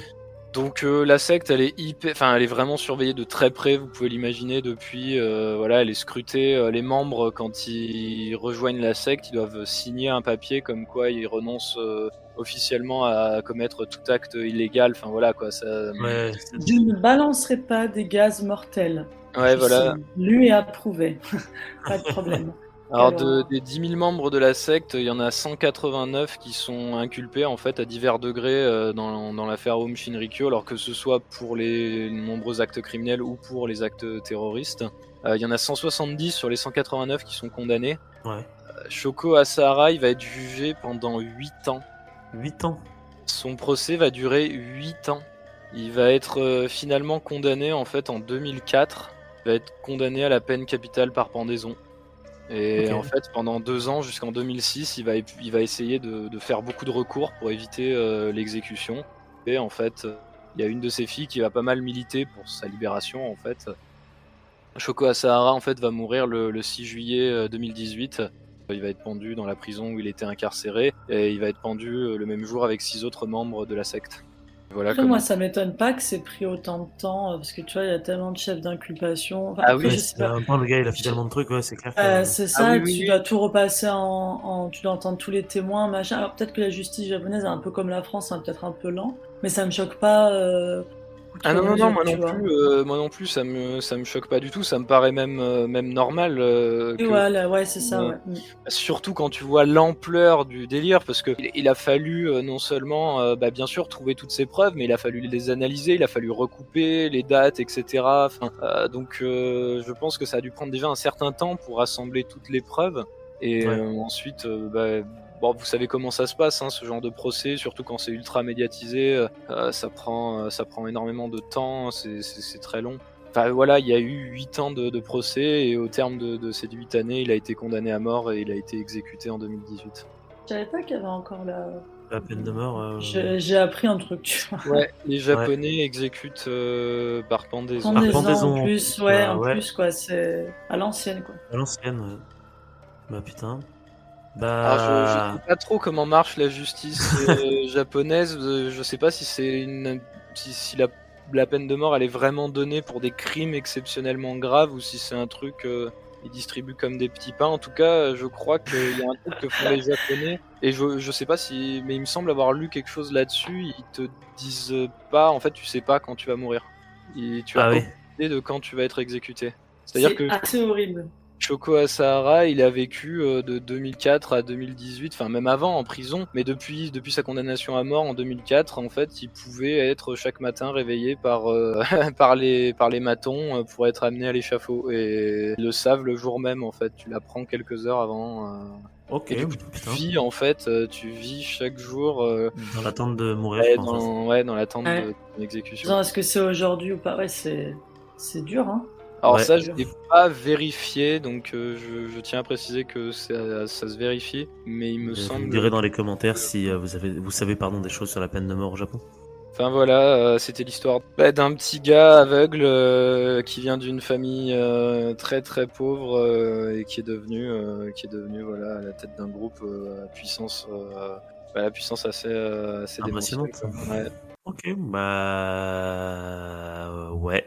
Donc la secte, elle est vraiment surveillée de très près. Vous pouvez l'imaginer depuis. Voilà, elle est scrutée. Les membres, quand ils rejoignent la secte, ils doivent signer un papier comme quoi ils renoncent officiellement à commettre tout acte illégal. Enfin voilà quoi. Ça.
Ouais,
je ne balancerai pas des gaz mortels.
Ouais, voilà.
Lu et approuvé. Pas de problème.
Alors des 10 000 membres de la secte, il y en a 189 qui sont inculpés en fait à divers degrés dans l'affaire Aum Shinrikyo, alors que ce soit pour les nombreux actes criminels ou pour les actes terroristes. Il y en a 170 sur les 189 qui sont condamnés.
Ouais.
Shoko Asahara, il va être jugé pendant 8 ans.
8 ans.
Son procès va durer 8 ans. Il va être finalement condamné en fait en 2004. Il va être condamné à la peine capitale par pendaison. Et en fait, pendant 2 ans, jusqu'en 2006, il va essayer de faire beaucoup de recours pour éviter l'exécution. Et en fait, il y a une de ses filles qui va pas mal militer pour sa libération. En fait, Shoko Asahara en fait va mourir le 6 juillet 2018. Il va être pendu dans la prison où il était incarcéré, et il va être pendu le même jour avec 6 autres membres de la secte. Voilà.
Après, moi, ça m'étonne pas que c'est pris autant de temps, parce que tu vois, il y a tellement de chefs d'inculpation. Enfin,
Ah oui,
je sais pas.
Le gars, il a fait tellement de trucs, ouais, c'est clair.
C'est ça, tu dois tout repasser tu dois entendre tous les témoins, machin. Alors peut-être que la justice japonaise est un peu comme la France, hein, peut-être un peu lent, mais ça me choque pas
Ah non,
outre
non, non,
mesure, tu vois.
moi non plus, ça me choque pas du tout, ça me paraît même normal
Et
que.
voilà, ouais, c'est ça,
euh,
ouais.
Surtout quand tu vois l'ampleur du délire, parce que il a fallu non seulement, bien sûr, trouver toutes ces preuves, mais il a fallu les analyser, il a fallu recouper les dates, etc. Enfin, donc, je pense que ça a dû prendre déjà un certain temps pour rassembler toutes les preuves. Et
Ouais.
ensuite, bon, vous savez comment ça se passe, hein, ce genre de procès, surtout quand c'est ultra médiatisé, ça prend énormément de temps, c'est très long. Enfin voilà, il y a eu 8 ans de procès et au terme de ces 8 années, il a été condamné à mort et il a été exécuté en 2018.
Je savais pas qu'il y avait encore
La peine de mort.
J'ai appris un truc, tu vois.
Ouais, les
Ouais.
Japonais exécutent par pendaison.
Par
Pendaison en
pendaison en
plus,
plus.
ouais, en
Ouais.
plus, quoi, c'est à l'ancienne, quoi.
À l'ancienne. Ouais. Bah putain.
Alors je sais
Bah.
pas trop comment marche la justice japonaise, je sais pas si c'est si la peine de mort elle est vraiment donnée pour des crimes exceptionnellement graves ou si c'est un truc, ils distribuent comme des petits pains. En tout cas, je crois qu'il y a un truc que font les Japonais et je sais pas si mais il me semble avoir lu quelque chose là-dessus, ils te disent, pas en fait, tu sais pas quand tu vas mourir et tu as
Ah oui.
aucune idée de quand tu vas être exécuté. C'est-à-dire
C'est
que
assez horrible.
Shoko Asahara, il a vécu de 2004 à 2018, enfin même avant en prison, mais depuis sa condamnation à mort en 2004, en fait, il pouvait être chaque matin réveillé par, par les matons pour être amené à l'échafaud. Et ils le savent le jour même, en fait, tu l'apprends quelques heures avant.
Ok.
Et du coup,
Putain.
tu vis chaque jour
Dans l'attente de mourir, quoi, en fait.
dans l'attente
Ouais.
de ton exécution.
Disons, est-ce que c'est aujourd'hui ou pas? Ouais, c'est dur, hein.
Alors
Ouais.
ça, je l'ai pas vérifié, donc je tiens à préciser que ça se vérifie, mais il me
Vous me
semble
direz dans
que...
les commentaires si vous savez pardon, des choses sur la peine de mort au Japon.
Enfin voilà, c'était l'histoire d'un petit gars aveugle qui vient d'une famille très très pauvre et qui est devenu voilà à la tête d'un groupe à la puissance assez démentielle,
Impressionnante.
quoi. Ouais.
Ok. Bah. Ouais.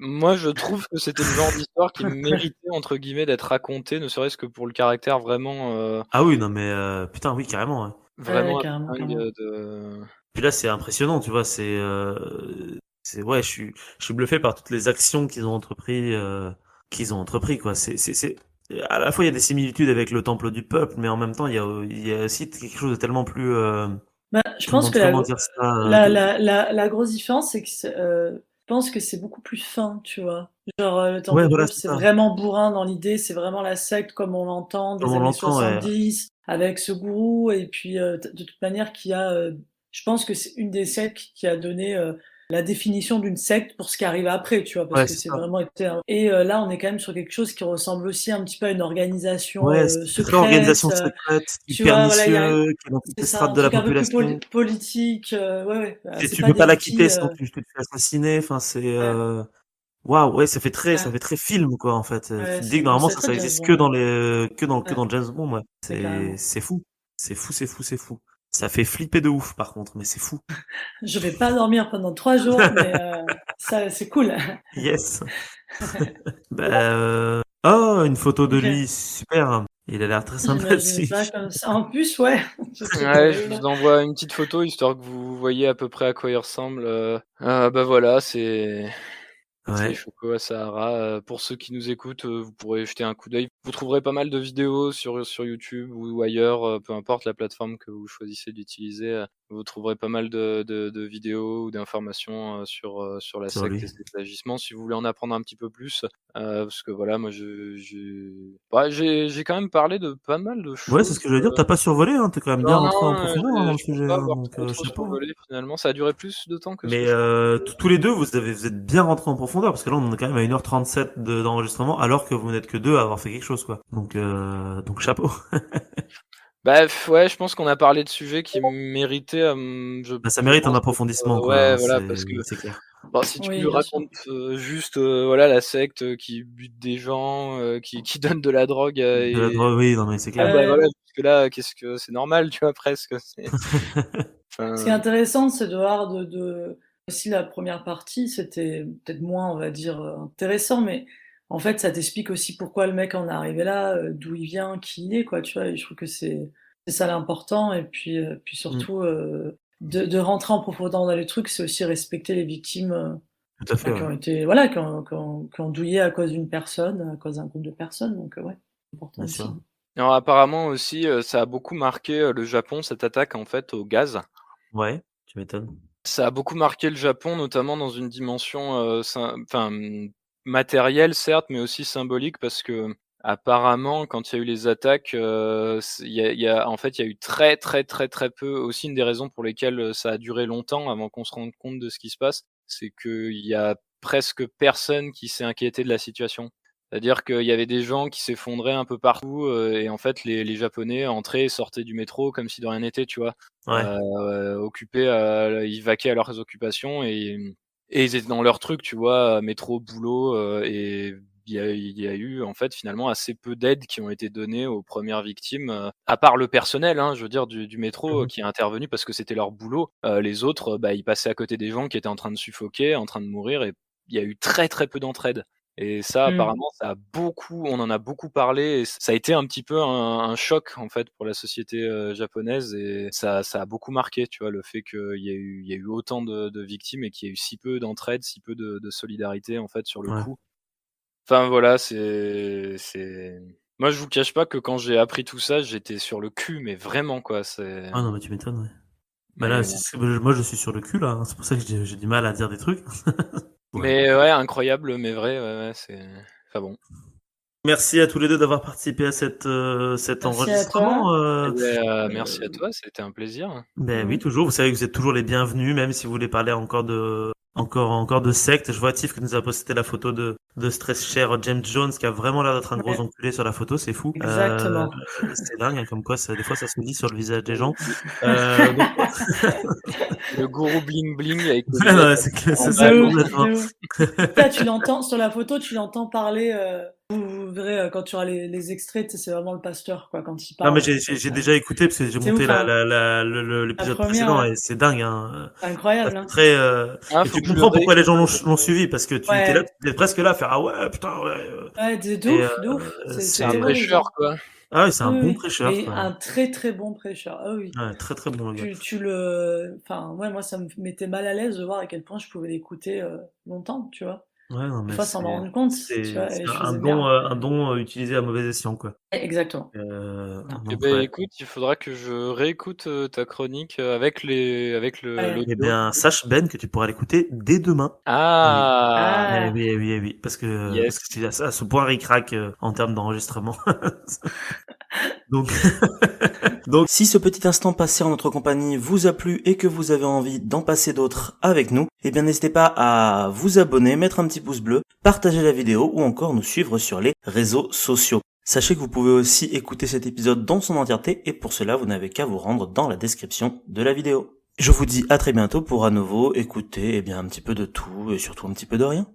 Moi, je trouve que c'était le genre d'histoire qui méritait entre guillemets d'être racontée, ne serait-ce que pour le caractère
Ah oui, non mais putain, oui, carrément. Ouais.
vraiment
Carrément,
dingue
carrément.
de.
Puis là, c'est impressionnant, tu vois. Ouais, je suis bluffé par toutes les actions qu'ils ont entrepris, quoi. À la fois, il y a des similitudes avec le Temple du Peuple, mais en même temps, il y a aussi quelque chose de tellement plus,
Bah, je pense que
comment dire ça,
la grosse différence, c'est que je pense que c'est beaucoup plus fin, tu vois. Genre, le
ouais,
Temple du
voilà,
Peuple,
c'est
c'est
ça.
vraiment bourrin dans l'idée, c'est vraiment la secte comme on l'entend
Comme
des
on
années
l'entend, ouais.
70, avec ce gourou, et puis de toute manière, je pense que c'est une des sectes qui a donné la définition d'une secte pour ce qui arrive après, tu vois, parce
Ouais,
que
c'est
c'est
ça.
vraiment été Et là, on est quand même sur quelque chose qui ressemble aussi un petit peu à une organisation
Ouais, c'est très
secrète,
organisation secrète,
tu
hyper
vois, voilà, il y a
pernicieux, qui est dans toutes
c'est
les
ça,
strates
un
de la
truc un peu plus
population.
politique, ouais, ouais,
Et
c'est
tu
pas
peux pas
des
la quitter
petits,
sans que tu te fais assassiner. Enfin,
ouais,
waouh, ouais, ça
ouais,
fait très film, quoi, en fait.
ouais,
Tu te dis que
bon,
normalement
c'est
ça,
très
ça
James
existe que
Bond,
dans les, que
ouais,
dans James Bond, ouais.
c'est carrément.
C'est fou. C'est fou, c'est fou, c'est fou. Ça fait flipper de ouf, par contre, mais c'est fou.
Je vais pas dormir pendant 3 jours, mais ça, c'est cool.
Yes. Bah, oh, une photo de
OK,
lui, super. Il a l'air très
j'imaginais pas
sympathique.
comme ça. En plus, ouais, ce truc
Ouais, je vous
horrible.
envoie une petite photo histoire que vous voyez à peu près à quoi il ressemble. Bah voilà, c'est
Ouais,
Shoko Asahara. Pour ceux qui nous écoutent, vous pourrez jeter un coup d'œil. Vous trouverez pas mal de vidéos sur YouTube ou ailleurs, peu importe la plateforme que vous choisissez d'utiliser. Vous trouverez pas mal de vidéos ou d'informations sur la
sur
secte
lui.
et ses agissements. Si vous voulez en apprendre un petit peu plus, parce que voilà, moi j'ai quand même parlé de pas mal de
Ouais, c'est ce
choses.
que je veux dire. T'as pas survolé, hein. T'es quand même bien
Non,
rentré en
non,
profondeur hein, dans le
je pense
sujet,
pas
hein,
avoir
donc
trop
chapeau. Hein.
survolé finalement. Ça a duré plus de temps que ce que
Mais
je pensais.
tous les deux, vous êtes bien rentrés en profondeur, parce que là, on est quand même à 1h37 d'enregistrement, alors que vous n'êtes que deux à avoir fait quelque chose, quoi. Donc chapeau.
Bah, ouais, je pense qu'on a parlé de sujets qui méritaient,
Bah, ça
je
mérite un
pense être,
approfondissement, quoi.
ouais,
Hein,
voilà, parce que,
c'est clair.
bah, si tu
Oui,
lui
bien sûr.
racontes, juste, voilà, la secte, qui bute des gens, qui donne de la drogue,
De la
et
drogue, oui, non, mais c'est
ah
clair.
bah, voilà, jusque-là, qu'est-ce que c'est normal, tu vois? Presque,
Ce qui est
enfin,
intéressant, c'est de voir aussi la première partie, c'était peut-être moins, on va dire, intéressant, mais en fait, ça t'explique aussi pourquoi le mec en est arrivé là, d'où il vient, qui il est, quoi, tu vois? Et je trouve que c'est ça l'important et puis
Mm.
surtout, de rentrer en profondeur dans les trucs, c'est aussi respecter les victimes
Tout à fait,
qui ont
ouais.
été, voilà, qui ont douillé à cause d'une personne, à cause d'un groupe de personnes. Donc, ouais, c'est important
Bien
aussi.
sûr.
Alors apparemment aussi, ça a beaucoup marqué le Japon, cette attaque en fait au gaz.
Ouais, tu m'étonnes.
Ça a beaucoup marqué le Japon, notamment dans une dimension, matérielle certes, mais aussi symbolique parce qu'apparemment quand il y a eu les attaques, c il y a en fait, il y a eu très, très, très, très peu aussi une des raisons pour lesquelles, ça a duré longtemps avant qu'on se rende compte de ce qui se passe, c'est qu'il y a presque personne qui s'est inquiété de la situation. C'est-à-dire qu'il y avait des gens qui s'effondraient un peu partout, et en fait les Japonais entraient et sortaient du métro comme si de rien n'était, tu vois?
Ouais.
Occupés, ils vaquaient à leurs occupations et ils étaient dans leur truc, tu vois? Métro, boulot, et il y a eu, en fait, finalement, assez peu d'aides qui ont été données aux premières victimes, à part le personnel, hein, je veux dire du métro,
Mmh.
qui est intervenu parce que c'était leur boulot. Les autres, bah, ils passaient à côté des gens qui étaient en train de suffoquer, en train de mourir et il y a eu très, très peu d'entraide. Et ça,
Mmh.
apparemment, on en a beaucoup parlé et ça a été un petit peu un choc, en fait, pour la société, japonaise et ça a beaucoup marqué, tu vois? Le fait qu'il y a eu autant de victimes et qu'il y a eu si peu d'entraide, si peu de solidarité, en fait, sur le
Ouais.
coup. Enfin, voilà, c'est moi, je vous cache pas que quand j'ai appris tout ça, j'étais sur le cul, mais vraiment, quoi,
Ah non, mais tu m'étonnes, ouais. Bah là,
mais bon.
moi je suis sur le cul là, hein. C'est pour ça que j'ai du mal à dire des trucs. Ouais.
Mais ouais, incroyable, mais vrai, ouais, ouais, enfin bon.
Merci à tous les deux d'avoir participé à cet
Merci à toi.
enregistrement.
Et beh, merci à
Euh,
toi, c'était un plaisir.
Ben oui,
mm.
toujours. Vous savez que vous êtes toujours les bienvenus, même si vous voulez parler encore de secte. Je vois Tiff qui nous a posté la photo de Stress Cher James Jones, qui a vraiment l'air d'être un gros
Ouais,
enculé sur la photo. C'est fou.
exactement.
C'est dingue, hein, comme quoi, des fois, ça se dit sur le visage des gens.
Le
Donc,
le gourou bling bling avec les
ouais, non,
lunettes
c'est clair,
en
c'est ça,
De
bague.
ouf,
complètement.
de ouf. Là, tu l'entends sur la photo, tu l'entends parler. Vous verrez quand tu auras les extraits, tu sais, c'est vraiment le pasteur, quoi, quand il
Non, mais
parle.
j'ai déjà écouté parce que j'ai
C'est
monté
ouf, hein. La
l'épisode
première,
précédent
ouais.
et c'est dingue, hein.
C'est
Ça
incroyable,
fait
hein.
très,
Ah,
et
faut
tu
que je le
comprends pourquoi les gens
réécoute.
l'ont suivi parce que tu étais là,
Ouais,
tu étais presque là à faire ah ouais, putain, ouais.
ouais,
Et
de ouf.
C'est un
C'est
c'est,
terrorisant.
prêcheur, quoi.
ah oui, c'est un
Oui,
bon
oui.
prêcheur,
Mais
quoi.
un très très bon prêcheur. Ah oui.
Ouais, très très bon le gars.
Enfin, ouais, moi, ça me mettait mal à l'aise de voir à quel point je pouvais l'écouter longtemps, tu vois.
Ouais, non,
Des
mais
fois, sans m'en rendre compte, tu vois,
c'est
et je faisais merde.
un don utilisé à mauvais escient, quoi.
Exactement.
Eh
Donc
ben,
ouais.
écoute, il faudra que je réécoute, ta chronique, avec le
Ouais.
Eh
l'audio, du
bien,
coup.
sache Ben que tu pourras l'écouter dès demain. Oui.
Ah!
Ah,
Eh oui, parce
Yes.
que c'est à ce point ric-rac en termes d'enregistrement. Donc, donc, si ce petit instant passé en notre compagnie vous a plu et que vous avez envie d'en passer d'autres avec nous, eh bien n'hésitez pas à vous abonner, mettre un petit pouce bleu, partager la vidéo ou encore nous suivre sur les réseaux sociaux. Sachez que vous pouvez aussi écouter cet épisode dans son entièreté et pour cela vous n'avez qu'à vous rendre dans la description de la vidéo. Je vous dis à très bientôt pour à nouveau écouter un petit peu de tout et surtout un petit peu de rien.